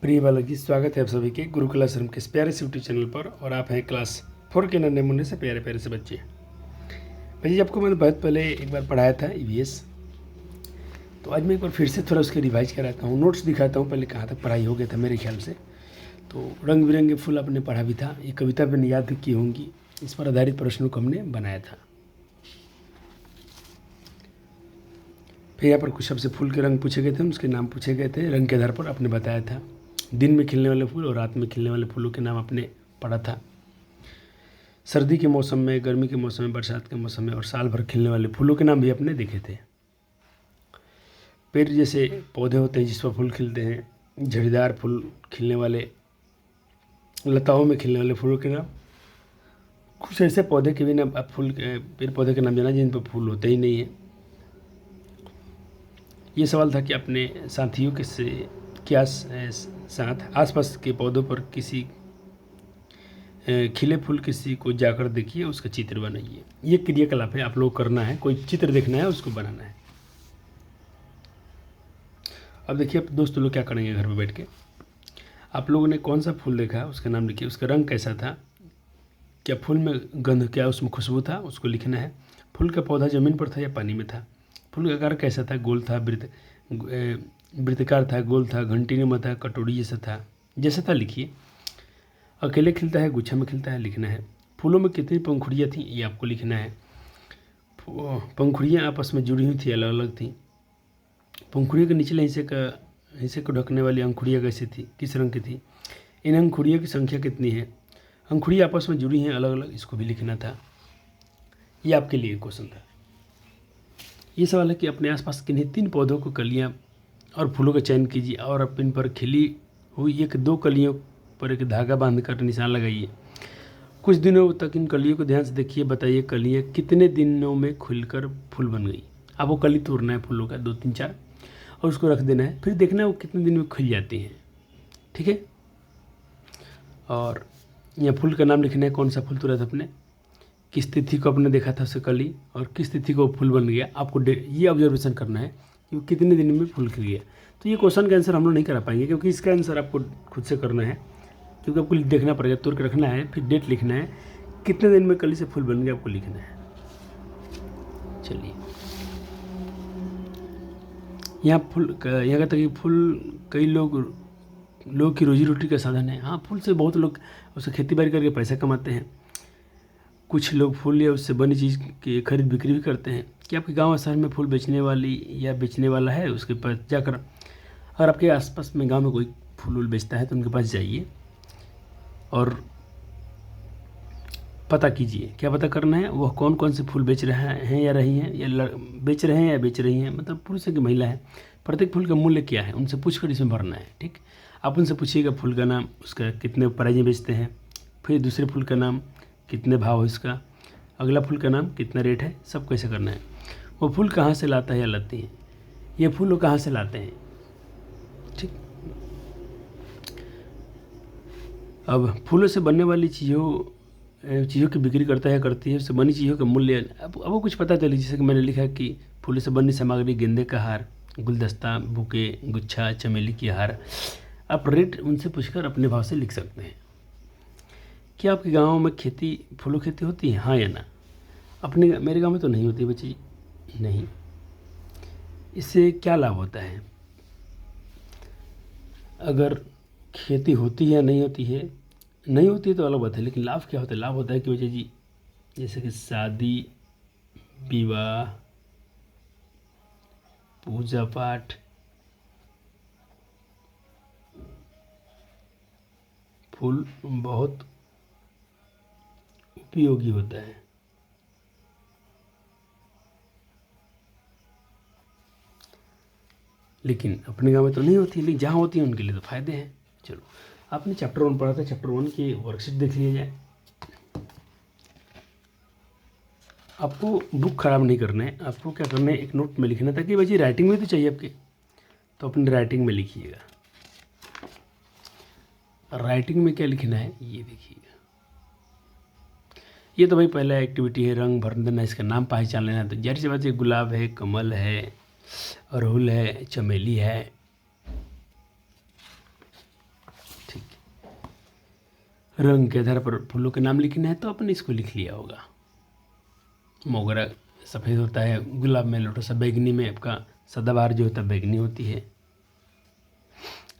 प्रिय बालक जी, स्वागत है आप सभी के गुरुकुल आश्रम के इस प्यारे से यूट्यूब चैनल पर। और आप हैं क्लास 4 के नन्हे मुन्ने से प्यारे प्यारे से बच्चे। भाई आपको मैंने बहुत पहले एक बार पढ़ाया था ईवीएस, तो आज मैं एक बार फिर से थोड़ा उसके रिवाइज कराता हूँ, नोट्स दिखाता हूँ पहले कहाँ तक पढ़ाई हो गया था मेरे ख्याल से। तो रंग बिरंगे फूल आपने पढ़ा भी था, ये कविता मैंने याद की होंगी, इस पर आधारित प्रश्नों को हमने बनाया था। फिर यहाँ पर कुछ सबसे फूल के रंग पूछे गए थे, उसके नाम पूछे गए थे, रंग के आधार पर आपने बताया था। दिन में खिलने वाले फूल और रात में खिलने वाले फूलों के नाम आपने पढ़ा था। सर्दी के मौसम में, गर्मी के मौसम में, बरसात के मौसम में और साल भर खिलने वाले फूलों के नाम भी आपने देखे थे। पेड़ जैसे पौधे होते हैं जिस पर फूल खिलते हैं, झड़ीदार फूल खिलने वाले, लताओं में खिलने वाले फूलों के नाम। कुछ ऐसे पौधे के भी नाम, फूल पेड़ पौधे के नाम जाना जिन पर फूल होते ही नहीं है। ये सवाल था कि अपने साथियों के साथ आसपास के पौधों पर किसी खिले फूल किसी को जाकर देखिए, उसका चित्र बनाइए। ये क्रियाकलाप है, आप लोग करना है, कोई चित्र देखना है, उसको बनाना है। अब देखिए आप दोस्त लोग क्या करेंगे घर पे बैठ के। आप लोगों ने कौन सा फूल देखा, उसका नाम लिखिए, उसका रंग कैसा था, क्या फूल में गंध, क्या उसमें खुशबू था, उसको लिखना है। फूल का पौधा ज़मीन पर था या पानी में था। फूल का आकार कैसा था, गोल था, वृत्ताकार था, गोल था, घंटीनुमा था, कटोरी जैसा था लिखिए। अकेले खिलता है, गुच्छा में खिलता है, लिखना है। फूलों में कितनी पंखुड़ियाँ थीं, ये आपको लिखना है। पंखुड़ियाँ आपस में जुड़ी हुई थी, अलग अलग थीं। पंखुड़ियों के निचले हिस्से को ढकने वाली अंकुड़ियाँ कैसी थी, किस रंग की थी। इन अंकुड़ियों की संख्या कितनी है। अंकुड़ियाँ आपस में जुड़ी हैं अलग अलग, इसको भी लिखना था। ये आपके लिए क्वेश्चन था। ये सवाल है कि अपने आसपास किन्हीं 3 पौधों को कलियां और फूलों का चयन कीजिए और अब इन पर खिली हुई 1-2 कलियों पर एक धागा बांधकर निशान लगाइए। कुछ दिनों तक इन कलियों को ध्यान से देखिए, बताइए कलियां कितने दिनों में खुलकर फूल बन गई। आपको कली तोड़ना है फूलों का 2-3-4 और उसको रख देना है, फिर देखना है वो कितने दिन में खिल जाती हैं। ठीक है। और यहाँ फूल का नाम लिखना है, कौन सा फूल तोड़ा था आपने, किस तिथि को आपने देखा था उसे कली, और किस तिथि को फूल बन गया। आपको ये ऑब्जर्वेशन करना है कि कितने दिन में फूल खिल गया। तो ये क्वेश्चन का आंसर हम लोग नहीं करा पाएंगे, क्योंकि इसका आंसर आपको खुद से करना है, क्योंकि आपको देखना पड़ेगा, तोड़ के रखना है, फिर डेट लिखना है, कितने दिन में कली से फूल बन गया आपको लिखना है। चलिए, यहाँ कहता है कि फूल कई लोगों की रोजी रोटी का साधन है। हाँ, फूल से बहुत लोग उसे खेती बाड़ी करके पैसा कमाते हैं। कुछ लोग फूल या उससे बनी चीज़ की खरीद बिक्री भी करते हैं। क्या आपके गांव या शहर में फूल बेचने वाली या बेचने वाला है, उसके पास जाकर, अगर आपके आसपास में गांव में कोई फूल बेचता है तो उनके पास जाइए और पता कीजिए। क्या पता करना है, वह कौन कौन से फूल बेच रहे हैं या रही हैं, या बेच रहे हैं या बेच रही हैं, मतलब पुरुष है कि महिला है, प्रत्येक फूल का मूल्य क्या है, उनसे पूछकर इसमें भरना है। ठीक, आप उनसे पूछिएगा फूल का नाम, उसका कितने प्राइस में बेचते हैं, फिर दूसरे फूल का नाम, कितने भाव है इसका, अगला फूल का नाम, कितना रेट है, सब कैसे करना है। वो फूल कहाँ से लाता है या लाती है, ये फूल वो कहाँ से लाते हैं। ठीक, अब फूलों से बनने वाली चीज़ों की बिक्री करता है, करती है, उससे बनी चीज़ों का मूल्य। अब वो कुछ पता चले, जैसे कि मैंने लिखा कि फूलों से बनी सामग्री, गेंदे का हार, गुलदस्ता, बुके, गुच्छा, चमेली की हार। आप रेट उनसे पूछकर अपने भाव से लिख सकते हैं। क्या आपके गाँव में फूलों खेती होती है, हाँ या ना। मेरे गांव में तो नहीं होती बच्ची, नहीं। इससे क्या लाभ होता है, अगर खेती होती है या नहीं होती है, नहीं होती है तो अलग बात है, लेकिन लाभ क्या होता है। लाभ होता है कि बच्चे जी, जैसे कि शादी, विवाह, पूजा पाठ, फूल बहुत उपयोगी होता है। लेकिन अपने गांव में तो नहीं होती, लेकिन जहाँ होती है उनके लिए तो फ़ायदे हैं। चलो, आपने चैप्टर 1 पढ़ा था, चैप्टर 1 की वर्कशीट देख लिया जाए। आपको बुक ख़राब नहीं करना है, आपको क्या करना है, एक नोट में लिखना था कि भाई राइटिंग में तो चाहिए आपके, तो अपनी राइटिंग में लिखिएगा। राइटिंग में क्या लिखना है ये देखिएगा। ये तो भाई पहला एक्टिविटी है, रंग भर देना, इसका नाम पहचान लेना। तो जाहिर सी बात है, गुलाब है, कमल है, अड़हुल है, चमेली है, रंग के आधार पर फूलों के नाम लिखना है तो आपने इसको लिख लिया होगा। मोगरा सफ़ेद होता है, गुलाब में लोटस बैंगनी में आपका सदाबहार जो होता है बैंगनी होती है।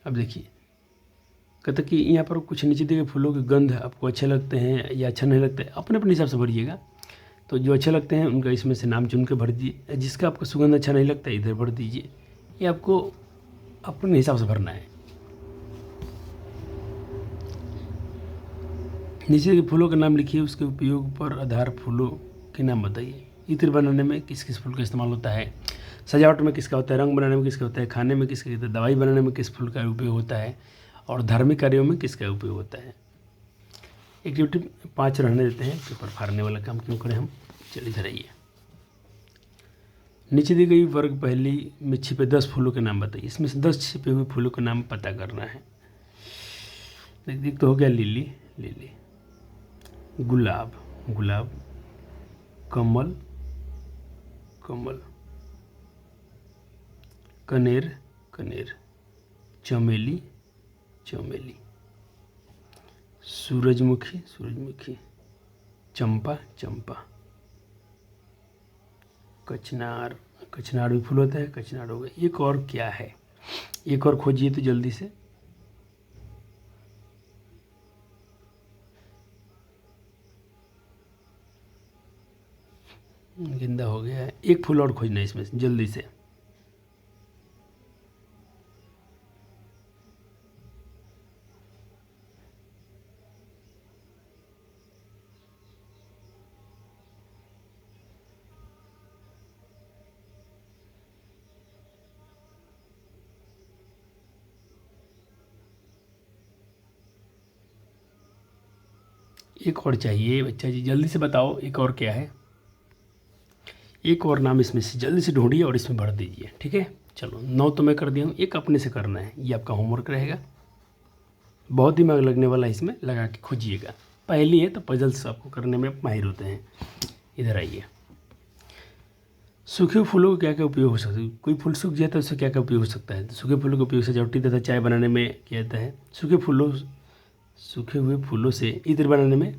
अब देखिए कहते कि यहाँ पर कुछ नीचे देखिए फूलों के गंध आपको अच्छे लगते हैं या अच्छा नहीं लगता है, अपने अपने हिसाब से भरिएगा। तो जो अच्छे लगते हैं उनका इसमें से नाम चुन के भर दीजिए, जिसका आपको सुगंध अच्छा नहीं लगता है इधर भर दीजिए। ये आपको अपने हिसाब से भरना है। नीचे के फूलों का नाम लिखिए, उसके उपयोग पर आधार फूलों के नाम बताइए। इत्र बनाने में किस किस फूल का इस्तेमाल होता है, सजावट में किसका होता है, रंग बनाने में किसका होता है, खाने में किसका होता है, दवाई बनाने में किस फूल का उपयोग होता है और धार्मिक कार्यों में किसका उपयोग होता है। एक्टिविटी 5 रहने देते हैं, पेपर फाड़ने वाला काम क्यों करें हम। चलिए इधर आइए। नीचे दी गई वर्ग पहली में छिपे 10 फूलों के नाम बताइए। इसमें से 10 छिपे हुए फूलों के नाम पता करना है। एक तो हो गया लिली, लिली, गुलाब, गुलाब, कमल, कमल, कनेर, कनेर, चमेली, चमेली, सूरजमुखी, सूरजमुखी, चंपा, चंपा, कचनार, कचनार भी फूल होता है, कचनार हो गया। एक और क्या है, एक और खोजिए तो जल्दी से। गेंदा हो गया है, एक फूल और खोजना है इसमें जल्दी से। एक और चाहिए बच्चा जी, जल्दी से बताओ एक और क्या है। एक और नाम इसमें से जल्दी से ढूंढिए और इसमें भर दीजिए, ठीक है। चलो 9 तो मैं कर दिया हूँ, एक अपने से करना है, ये आपका होमवर्क रहेगा। बहुत दिमाग लगने वाला है, इसमें लगा के खोजिएगा। पहली है तो पजल्स आपको करने में माहिर होते हैं। इधर आइए। सूखे फूलों का क्या क्या उपयोग हो सकता है। कोई फूल सूख जाता है उससे क्या क्या उपयोग हो सकता है। तो सूखे फूलों का उपयोग सजावटी तथा चाय बनाने में किया जाता है। सूखे हुए फूलों से इत्र बनाने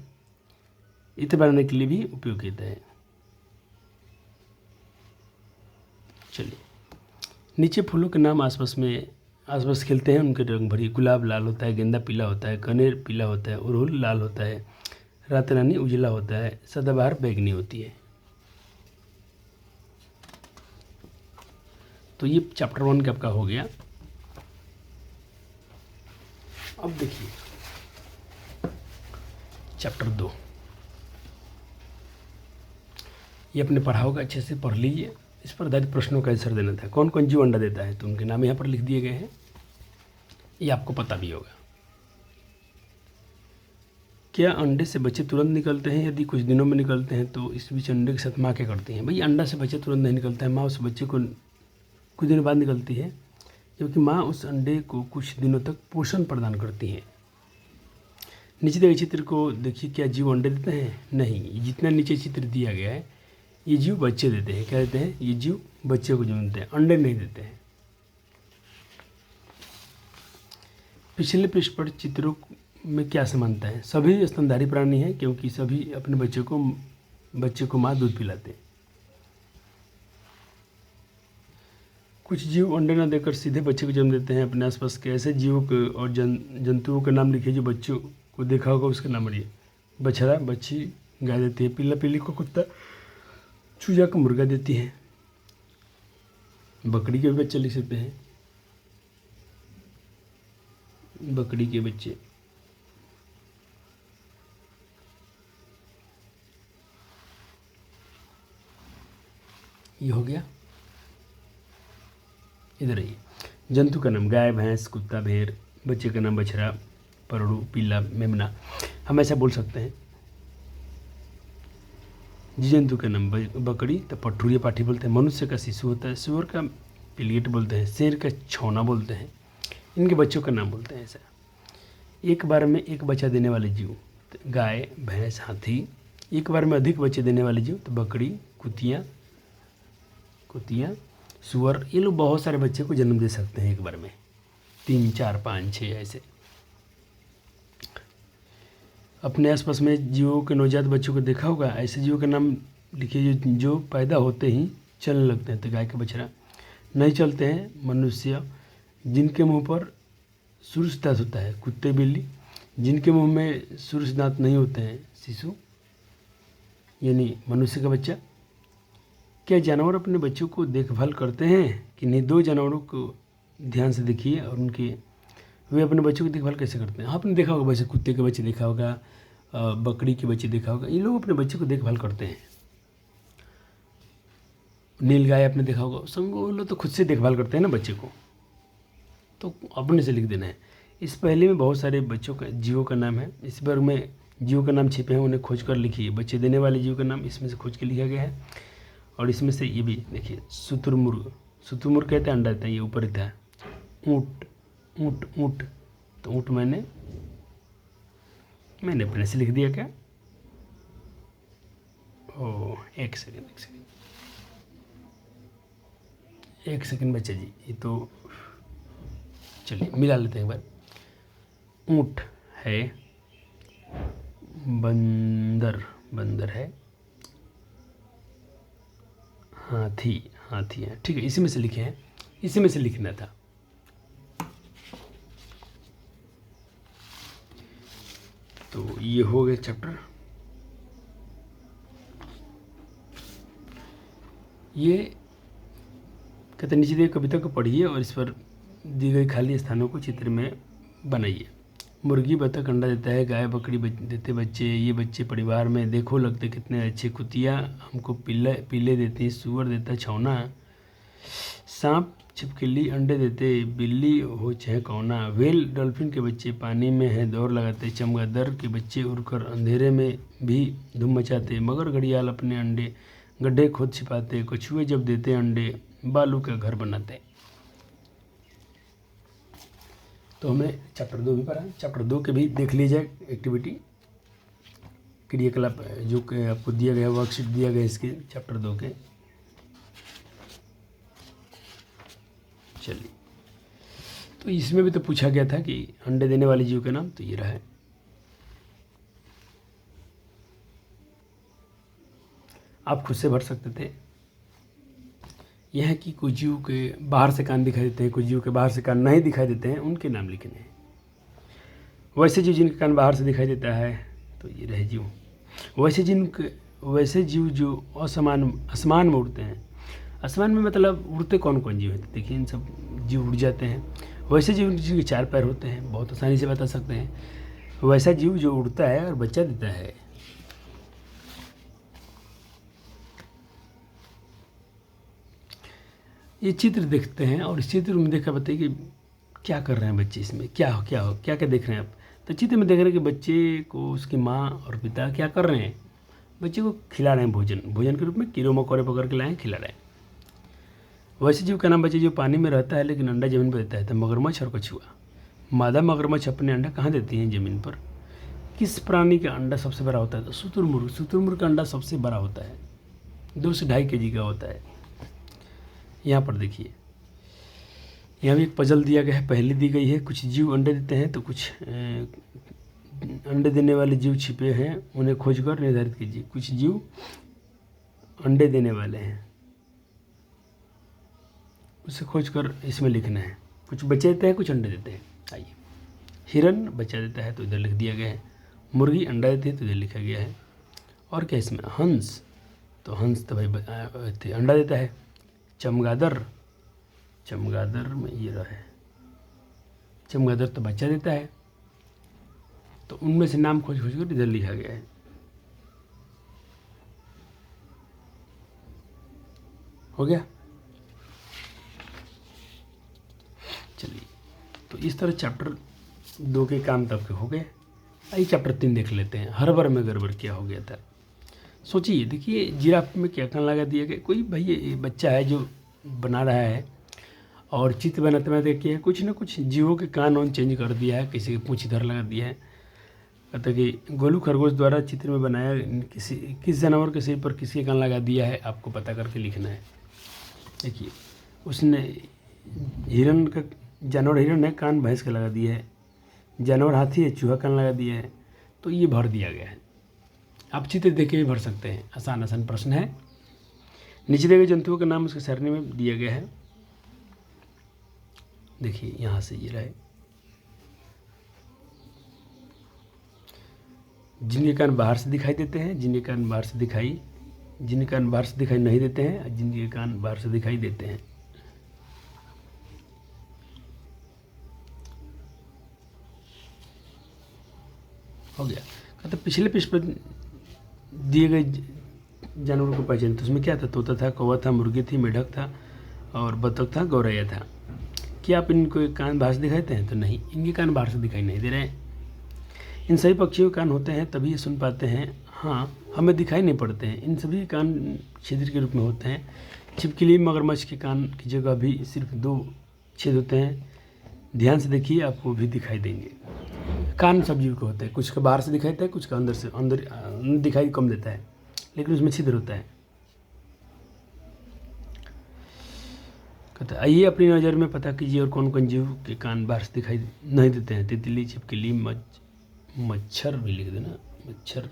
के लिए भी उपयोग किया जाता है। चलिए नीचे फूलों के नाम आसपास खिलते हैं उनके रंग भरिए। गुलाब लाल होता है, गेंदा पीला होता है, कनेर पीला होता है, अड़हुल लाल होता है, रात रानी उजला होता है, सदाबहार बैंगनी होती है। तो ये चैप्टर 1 का आपका हो गया। अब देखिए चैप्टर 2, ये अपने पढ़ा होगा, अच्छे से पढ़ लीजिए। इस पर आधारित प्रश्नों का आंसर देना था। कौन कौन जीव अंडा देता है, तो उनके नाम यहाँ पर लिख दिए गए हैं, ये आपको पता भी होगा। क्या अंडे से बच्चे तुरंत निकलते हैं, यदि कुछ दिनों में निकलते हैं तो इस बीच अंडे के साथ माँ क्या करती है। भाई अंडा से बच्चे तुरंत नहीं निकलता है, माँ उस बच्चे को कुछ दिनों बाद निकलती है, क्योंकि माँ उस अंडे को कुछ दिनों तक पोषण प्रदान करती है। नीचे दिए चित्र को देखिए, क्या जीव अंडे देते हैं, नहीं। जितना नीचे चित्र दिया गया है ये जीव बच्चे देते हैं। क्या देते हैं, ये जीव बच्चे को जन्म देते हैं, अंडे नहीं देते हैं। पिछले पृष्ठ पर चित्रों में क्या समानता है। सभी स्तनधारी प्राणी हैं, क्योंकि सभी अपने बच्चे को माँ दूध पिलाते हैं। कुछ जीव अंडे न देकर सीधे बच्चे को जन्म देते हैं। अपने आसपास के ऐसे जीवों के और जंतुओं का नाम लिखिए जो बच्चों को देखा होगा, उसका नाम लिखिए। बछड़ा बच्ची गाय देती है, पीला पीली को कुत्ता, चूजा को मुर्गा देती है। बकरी के भी बच्चे लिख सकते हैं, बकरी के बच्चे। ये हो गया। इधर आइए। जंतु का नाम गाय, भैंस, कुत्ता, भेड़। बच्चे का नाम बछड़ा, परड़ू, पीला, मेमना। हम ऐसा बोल सकते हैं। जंतु का नाम बकरी, तो पट्ठू या पाठी बोलते हैं। मनुष्य का शिशु होता है, सुअर का पिलियट बोलते हैं, शेर का छौना बोलते हैं। इनके बच्चों का नाम बोलते हैं ऐसा। एक बार में एक बच्चा देने वाले जीव, तो गाय, भैंस, हाथी। एक बार में अधिक बच्चे देने वाले जीव, तो बकरी, कुतिया, सुअर। ये लोग बहुत सारे बच्चे को जन्म दे सकते हैं एक बार में, 3, 4, 5, 6 ऐसे। अपने आसपास में जीवों के नवजात बच्चों को देखा होगा। ऐसे जीवों का नाम लिखिए जो पैदा होते ही चलने लगते हैं। तो गाय का बछड़ा। नहीं चलते हैं मनुष्य, जिनके मुंह पर सूर्य दांत होता है। कुत्ते बिल्ली, जिनके मुंह में सूर्य दांत नहीं होते हैं। शिशु यानी मनुष्य का बच्चा। क्या जानवर अपने बच्चों को देखभाल करते हैं कि नहीं? दो जानवरों को ध्यान से देखिए और उनके वे अपने बच्चों की देखभाल कैसे करते हैं। आपने देखा होगा, वैसे कुत्ते के बच्चे देखा होगा, बकरी के बच्चे देखा होगा। ये लोग अपने बच्चे को देखभाल करते हैं। नील गाय आपने देखा होगा, सब वो लोग तो खुद से देखभाल करते हैं ना बच्चे को। तो अपने से लिख देना है। इस पहले में बहुत सारे बच्चों का जीवों का नाम है। इस बार में जीवों का नाम छिपे हैं, उन्हें खोज कर लिखिए। बच्चे देने वाले जीव का नाम इसमें से खोज के लिखा गया है। और इसमें से ये भी देखिए, शुतुरमुर्ग। शुतुरमुर्ग कहते हैं अंडा देता है, ये ऊपर रहता है। ऊँट ऊँट ऊँट, तो ऊँट मैंने अपने से लिख दिया क्या? ओ एक सेकंड बच्चा जी, ये तो चलिए मिला लेते हैं एक बार। ऊँट है, बंदर है, हाथी है। ठीक है, इसी में से लिखे हैं, इसी में से लिखना था। तो ये हो गया चैप्टर। ये कहते नीचे दिए कविता को पढ़िए और इस पर दी गई खाली स्थानों को चित्र में बनाइए। मुर्गी बतख अंडा देता है, गाय बकरी देते बच्चे, ये बच्चे परिवार में देखो लगते कितने अच्छे। कुतिया हमको पीले देती, सुअर देता छौना, सांप छिपकली अंडे देते, बिल्ली हो चाहे कौना, व्हेल डॉल्फिन के बच्चे पानी में है दौड़ लगाते, चमगादड़ के बच्चे उड़कर अंधेरे में भी धूम मचाते, मगर घड़ियाल अपने अंडे गड्ढे खोद छिपाते, कछुए जब देते अंडे बालू का घर बनाते। तो हमने चैप्टर 2 भी पढ़ा। चैप्टर 2 के भी देख लीजिए एक्टिविटी, क्रियाकलाप जो आपको दिया गया, वर्कशीट दिया गया इसके चैप्टर 2 के। चलिए, तो इसमें भी तो पूछा गया था कि अंडे देने वाले जीव का नाम, तो ये रहा है। आप खुद से भर सकते थे। यह है कि कुछ जीव के बाहर से कान दिखाई देते हैं, कुछ जीव के बाहर से कान नहीं दिखाई देते हैं, उनके नाम लिखने हैं। वैसे जीव जिनके कान बाहर से दिखाई देता है, तो ये रहे जीव। वैसे जीव जो आसमान में उड़ते हैं। आसमान में मतलब उड़ते कौन कौन जीव हैं? देखिए, इन सब जीव उड़ जाते हैं। वैसे जीव जिनके 4 पैर होते हैं, बहुत आसानी से बता सकते हैं। वैसा जीव जो उड़ता है और बच्चा देता है। ये चित्र देखते हैं और इस चित्र में देखकर बताइए कि क्या कर रहे हैं बच्चे इसमें, क्या देख रहे हैं आप? तो चित्र में देख रहे हैं कि बच्चे को उसकी माँ और पिता क्या कर रहे हैं? बच्चे को खिला रहे हैं भोजन के रूप में कीड़े मकोड़े पकड़ के लाए हैं, खिला रहे हैं। वैसे जीव का नाम बच्चे जो पानी में रहता है लेकिन अंडा जमीन पर देता है, तो मगरमच्छ और कछुआ। मादा मगरमच्छ अपने अंडा कहाँ देती हैं? जमीन पर। किस प्राणी का अंडा सबसे बड़ा होता है? तो शुतुरमुर्ग का अंडा सबसे बड़ा होता है, 2 से 2.5 kg का होता है। यहाँ पर देखिए, यहाँ भी एक पजल दिया गया है, पहले दी गई है। कुछ जीव अंडे देते हैं तो कुछ अंडे देने वाले जीव छिपे हैं, उन्हें खोजकर निर्धारित कीजिए। कुछ जीव अंडे देने वाले हैं, उसे खोजकर इसमें लिखना है। कुछ बच्चे देते हैं, कुछ अंडे देते हैं। आइए, हिरन बच्चा देता है तो इधर लिख दिया गया है। मुर्गी अंडा देती है तो इधर लिखा गया है। और क्या इसमें? हंस, तो हंस तो भाई अंडा देता है। चमगादड़ में ये रहा है, चमगादड़ तो बच्चा देता है। तो उनमें से नाम खोज कर इधर लिखा गया है। हो गया? चलिए, तो इस तरह चैप्टर 2 के काम तब के हो गए। आइए चैप्टर 3 देख लेते हैं। हर में गड़बड़ क्या हो गया था? सोचिए, देखिए जिराफ में क्या कान लगा दिया गया। कोई भाई ये बच्चा है जो बना रहा है और चित्र बनाते बनाते किया है, कुछ ना कुछ जीवों के कान ऑन चेंज कर दिया है, किसी की पूंछ इधर लगा दिया है। कहते कि गोलू खरगोश द्वारा चित्र में बनाया किस जानवर के सिर पर किसके कान लगा दिया है, आपको पता करके लिखना है। देखिए, उसने जानवर हिरन है, कान भैंस का लगा दिया है। जानवर हाथी है, चूहा कान लगा दिया है। तो ये भर दिया गया है। आप चित्र देख के भी भर सकते हैं, आसान आसान प्रश्न है। नीचे दिए गए जंतुओं का नाम उसके सरणी में दिया गया है। देखिए यहाँ से ये रहे, जिनके कान बाहर से दिखाई देते हैं, जिनके कान बाहर से दिखाई नहीं देते हैं, जिनके कान बाहर से दिखाई देते हैं। हो गया। कहते पिछले पेज पर दिए गए जानवरों को पहचान, तो उसमें क्या था? तोता था, कौवा था, मुर्गी थी, मेढक था और बतख था, गौरैया था। क्या आप इनको कान बाहर से दिखाई देते हैं? तो नहीं, इनके कान बाहर से दिखाई नहीं दे रहे हैं। इन सभी पक्षियों के कान होते हैं तभी ये सुन पाते हैं, हाँ हमें दिखाई नहीं पड़ते हैं। इन सभी कान छिद्र के रूप में होते हैं। छिपकली, मगरमच्छ के कान की जगह भी सिर्फ 2 छेद होते हैं। ध्यान से देखिए, आपको भी दिखाई देंगे। कान सब जीव के होते हैं, कुछ का बाहर से दिखाई देता है, कुछ का अंदर से, अंदर दिखाई कम देता है, लेकिन उसमें छिद्र होता है। कहते आइए अपनी नज़र में पता कीजिए और कौन कौन जीव के कान बाहर से दिखाई नहीं देते हैं। तितली, छिपकली, मच्छर भी लिख देना, मच्छर,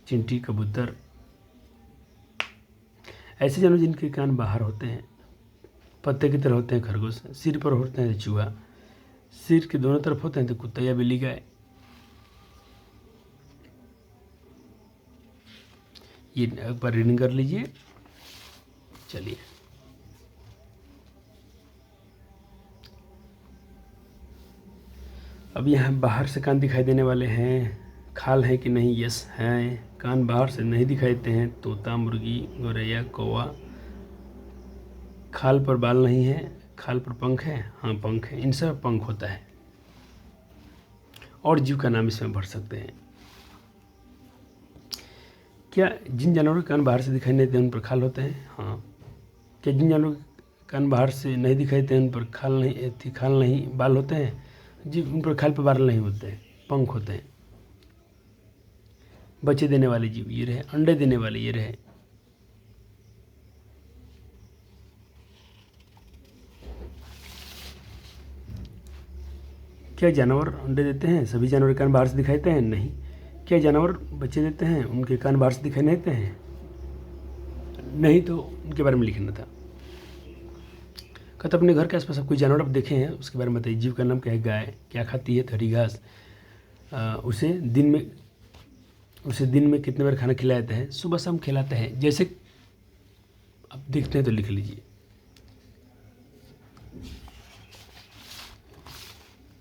चिंटी, कबूतर। ऐसे जानवर जिनके कान बाहर होते हैं, पत्ते की तरह होते हैं खरगोश, सिर पर होते हैं चूहा, सिर के दोनों तरफ होते हैं तो कुत्ता या बिल्ली, गाय। ये एक बार रीडिंग कर लीजिए। चलिए अब यहाँ बाहर से कान दिखाई देने वाले हैं। खाल है कि नहीं? यस हैं। कान बाहर से नहीं दिखाई देते हैं। तोता, मुर्गी, गौरैया, कौवा। खाल पर बाल नहीं है, खाल पर पंख है, हाँ पंख है, इन सब पंख होता है। और जीव का नाम इसमें भर सकते हैं। क्या जिन जानवरों के कान बाहर से दिखाई नहीं देते उन पर खाल होते हैं? हाँ। क्या जिन जानवरों के कान बाहर से नहीं दिखाई देते उन पर खाल नहीं बाल होते हैं? जी, उन पर खाल पर बाल नहीं होते हैं, पंख होते हैं। बच्चे देने वाले जीव ये रहे, अंडे देने वाले ये रहे। क्या जानवर अंडे देते हैं? सभी जानवर के कान बाहर से दिखाई देते हैं? नहीं। क्या जानवर बच्चे देते हैं, उनके कान बाहर से दिखाई नहीं देते हैं? नहीं, तो उनके बारे में लिखना था। कहते अपने घर के आसपास कोई जानवर आप देखे हैं, उसके बारे में बताइए। जीव का नाम क्या है? गाय। क्या खाती है? हरी घास। उसे दिन में कितने बार खाना खिलाया जाता है? सुबह शाम खिलाते हैं। जैसे आप देखते हैं तो लिख लीजिए।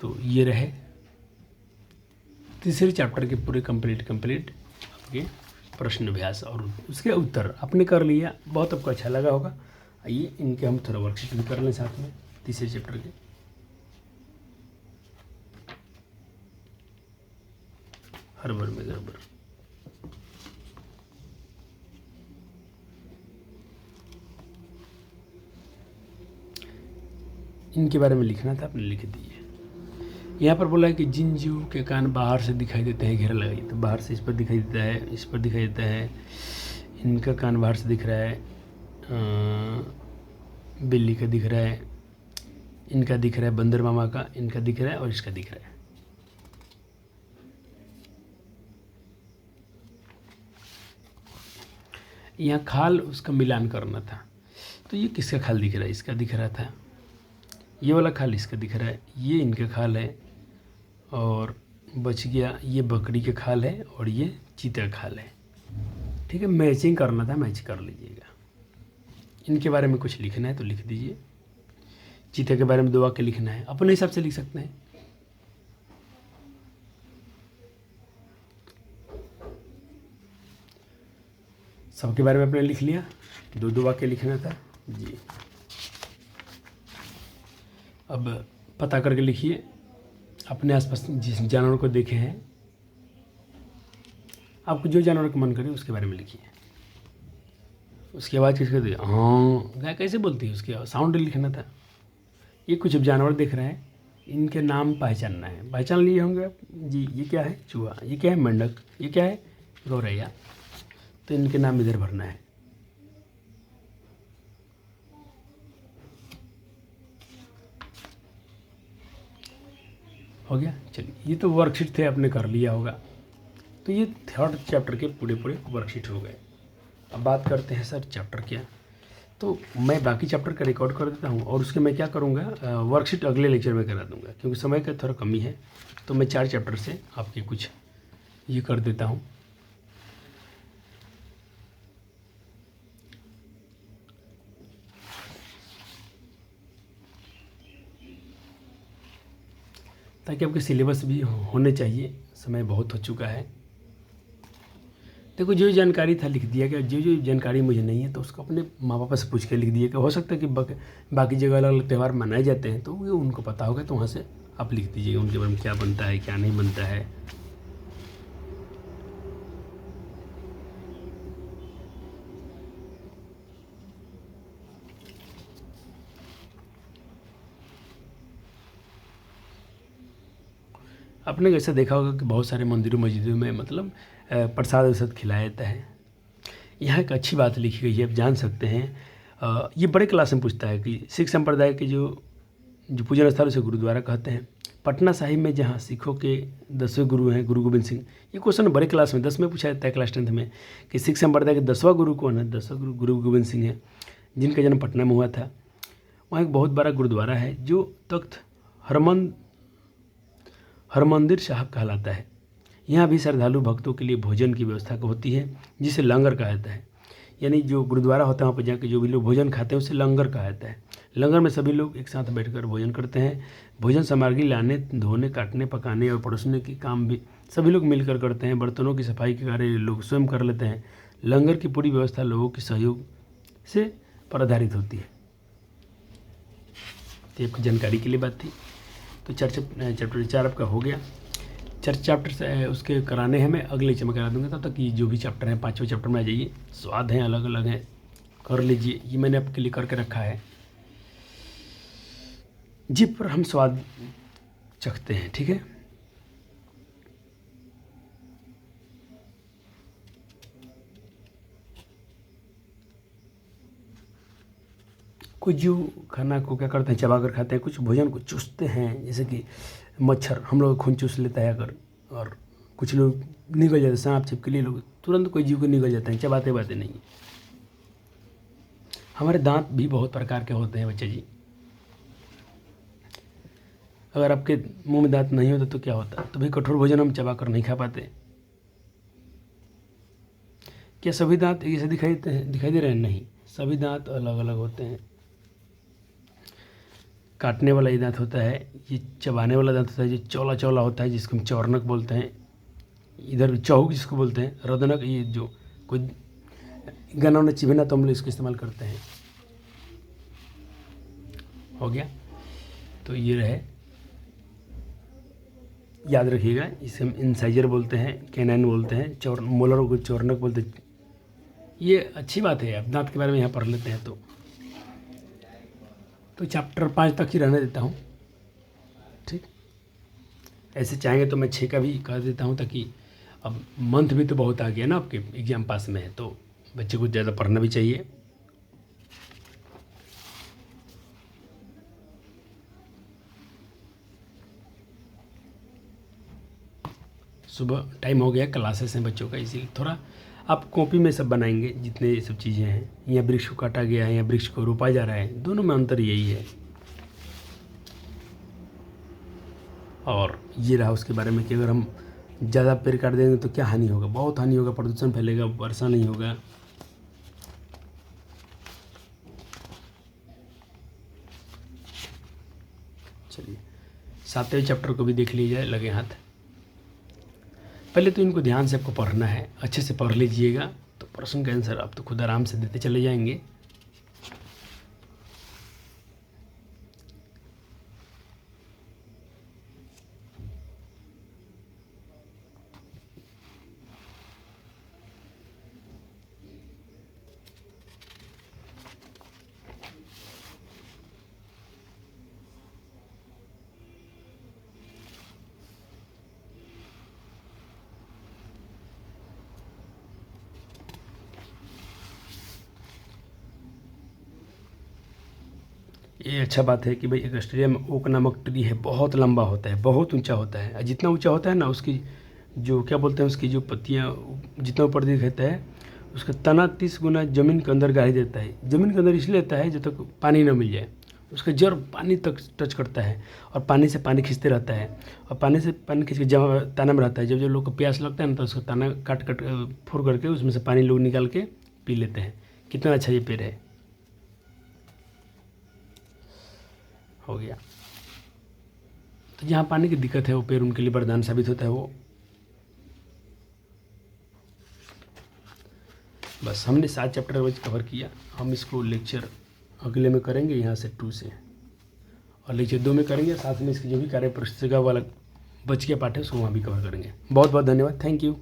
तो ये रहे तीसरे चैप्टर के पूरे कंप्लीट आपके प्रश्न अभ्यास और उसके उत्तर आपने कर लिया। बहुत आपको अच्छा लगा होगा। आइए इनके हम थोड़ा वर्कशीट भी कर लें साथ में, तीसरे चैप्टर के। हर में गड़बड़। इनके बारे में लिखना था, आपने लिख दिए। यहाँ पर बोला है कि जिन जीव के कान बाहर से दिखाई देते हैं, घेरा लगाइए। तो बाहर से इस पर दिखाई देता है, इस पर दिखाई देता है। इनका कान बाहर से दिख रहा है, बिल्ली का दिख रहा है, इनका दिख रहा है, बंदर मामा का, इनका दिख रहा है और इसका दिख रहा है। यहाँ खाल उसका मिलान करना था। तो ये किसका खाल दिख रहा है? इसका दिख रहा था। ये वाला खाल इसका दिख रहा है, ये इनका खाल है। और बच गया ये बकरी के खाल है और ये चीता का खाल है। ठीक है, मैचिंग करना था, मैच कर लीजिएगा। इनके बारे में कुछ लिखना है तो लिख दीजिए। चीता के बारे में 2 वाक्य लिखना है, अपने हिसाब से लिख सकते हैं। सबके बारे में आपने लिख लिया, 2 वाक्य लिखना था जी। अब पता करके लिखिए अपने आसपास जिस जानवर को देखे हैं, आपको जो जानवर का मन करे उसके बारे में लिखिए। उसकी आवाज़ किसके दे? हाँ, गाय कैसे बोलती है, उसकी साउंड लिखना था। ये कुछ अब जानवर देख रहे हैं, इनके नाम पहचानना है। पहचान लिए होंगे आप जी। ये क्या है? चूहा। ये क्या है? मेंढक। ये क्या है? गौरैया। तो इनके नाम इधर भरना है। हो गया। चलिए, ये तो वर्कशीट थे, आपने कर लिया होगा। तो ये थर्ड चैप्टर के पूरे पूरे वर्कशीट हो गए। अब बात करते हैं सर चैप्टर क्या। तो मैं बाकी चैप्टर का रिकॉर्ड कर देता हूँ और उसके मैं क्या करूँगा, वर्कशीट अगले लेक्चर में करा दूँगा, क्योंकि समय का थोड़ा कमी है। तो मैं 4 चैप्टर से आपके कुछ ये कर देता हूँ। ताकि आपके सिलेबस भी होने चाहिए। समय बहुत हो चुका है। देखो जो जानकारी था लिख दिया गया, जो जानकारी मुझे नहीं है तो उसको अपने माँ पापा से पूछ के लिख दिया। कि हो सकता है कि बाकी जगह अलग अलग त्यौहार मनाए जाते हैं तो ये उनको पता होगा, तो वहाँ से आप लिख दीजिएगा उनके बारे में क्या बनता है क्या नहीं बनता है। आपने ऐसा देखा होगा कि बहुत सारे मंदिरों मस्जिदों में मतलब प्रसाद वरसाद खिलाया जाता है। यहाँ एक अच्छी बात लिखी गई है, आप जान सकते हैं। ये बड़े क्लास में पूछता है कि सिख संप्रदाय के जो पूजन स्थल उसे गुरुद्वारा कहते हैं। पटना साहिब में जहाँ सिखों के 10वें गुरु हैं गुरु गोविंद सिंह। ये क्वेश्चन बड़े क्लास में 10 में पूछा जाता है, क्लास 10th में, कि सिख संप्रदाय के 10वां गुरु कौन है। 10वां गुरु गुरु गोविंद सिंह है, जिनका जन्म पटना में हुआ था। वहाँ एक बहुत बड़ा गुरुद्वारा है जो तख्त हरमंदिर साहब कहलाता है। यहाँ भी श्रद्धालु भक्तों के लिए भोजन की व्यवस्था होती है, जिसे लंगर कहा जाता है। यानी जो गुरुद्वारा होता है वहाँ पर जाकर जो भी लोग भोजन खाते हैं उसे लंगर कहा जाता है। लंगर में सभी लोग एक साथ बैठकर भोजन करते हैं। भोजन सामग्री लाने, धोने, काटने, पकाने और परोसने के काम भी सभी लोग मिलकर करते हैं। बर्तनों की सफाई के कार्य लोग स्वयं कर लेते हैं। लंगर की पूरी व्यवस्था लोगों के सहयोग से पर आधारित होती है। तो आपकी जानकारी के लिए बात थी। तो चैप्टर 4 आपका हो गया। चैप्टर से उसके कराने हैं, मैं अगले लेक्चर में करा दूंगा। तब तक ये जो भी चैप्टर हैं 5वें चैप्टर में आ जाइए। स्वाद हैं अलग अलग हैं, कर लीजिए। ये मैंने आपके लिए करके रखा है। जीभ पर हम स्वाद चखते हैं, ठीक है। कुछ जो खाना को क्या करते हैं चबा कर खाते हैं, कुछ भोजन को चूसते हैं, जैसे कि मच्छर हम लोग खून चूस लेता है अगर, और कुछ लोग निगल जाते हैं, सांप छिपकली लोग तुरंत कोई जीव को निगल जाते हैं, चबाते बाते नहीं। हमारे दांत भी बहुत प्रकार के होते हैं बच्चे जी। अगर आपके मुंह में दांत नहीं होता तो क्या होता, तो भाई कठोर भोजन हम चबा कर नहीं खा पाते। क्या सभी दांत ऐसे दिखाई दे रहे हैं? नहीं, सभी दांत अलग अलग होते हैं। काटने वाला ये दांत होता है, ये चबाने वाला दांत होता है, ये चौला चौला होता है जिसको हम चौरनक बोलते हैं। इधर चौक जिसको बोलते हैं, रदनक, ये जो कोई गन्ना उन्ना चिबना तो हम लोग इसको इस्तेमाल करते हैं। हो गया, तो ये रहे, याद रखिएगा। इसे हम इंसाइजर बोलते हैं, कैनाइन बोलते हैं, मोलर को चौरनक बोलते हैं। ये अच्छी बात है, अब दांत के बारे में यहाँ पढ़ लेते हैं। तो चैप्टर 5 तक ही रहने देता हूँ, ठीक। ऐसे चाहेंगे तो मैं 6 का भी कर देता हूँ, ताकि अब मंथ भी तो बहुत आ गया ना, आपके एग्ज़ाम पास में है तो बच्चे को ज़्यादा पढ़ना भी चाहिए। सुबह टाइम हो गया, क्लासेस हैं बच्चों का, इसीलिए थोड़ा आप कॉपी में सब बनाएंगे जितने सब चीज़ें हैं। यहाँ वृक्ष को काटा गया है, यहाँ वृक्ष को रोपा जा रहा है, दोनों में अंतर यही है। और ये रहा उसके बारे में कि अगर हम ज़्यादा पेड़ काट देंगे तो क्या हानि होगा, बहुत हानि होगा, प्रदूषण फैलेगा, वर्षा नहीं होगा। चलिए 7वें चैप्टर को भी देख लीजिए, लगे हाथ। पहले तो इनको ध्यान से आपको पढ़ना है, अच्छे से पढ़ लीजिएगा, तो प्रश्न का आंसर आप तो खुद आराम से देते चले जाएंगे। ये अच्छा बात है कि भाई एक ऑस्ट्रेलिया में ओक नामक ट्री है, बहुत लंबा होता है, बहुत ऊंचा होता है। जितना ऊंचा होता है ना, उसकी जो क्या बोलते हैं उसकी जो पत्तियाँ जितना ऊपर दिखता है उसका तना 30 गुना ज़मीन के अंदर गाड़ी देता है। ज़मीन के अंदर इसलिए लेता है जब तक पानी ना मिल जाए, उसका जड़ पानी तक टच करता है और पानी से पानी खींचते रहता है और पानी से पानी खींच के जमा ताना में रहता है। जब जब लोग को प्यास लगता है ना तो उसका ताना काट फोड़ करके उसमें से पानी लोग निकाल के पी लेते हैं। कितना अच्छा ये पेड़ है। हो गया। तो जहाँ पानी की दिक्कत है वो पेड़ उनके लिए वरदान साबित होता है। वो बस हमने 7 चैप्टर वाइज कवर किया। हम इसको लेक्चर अगले में करेंगे यहाँ से 2 से, और लेक्चर 2 में करेंगे। साथ में इसकी जो भी कार्य पुस्तिका वाला बच के पाठ है उसको वहाँ भी कवर करेंगे। बहुत बहुत धन्यवाद। Thank you.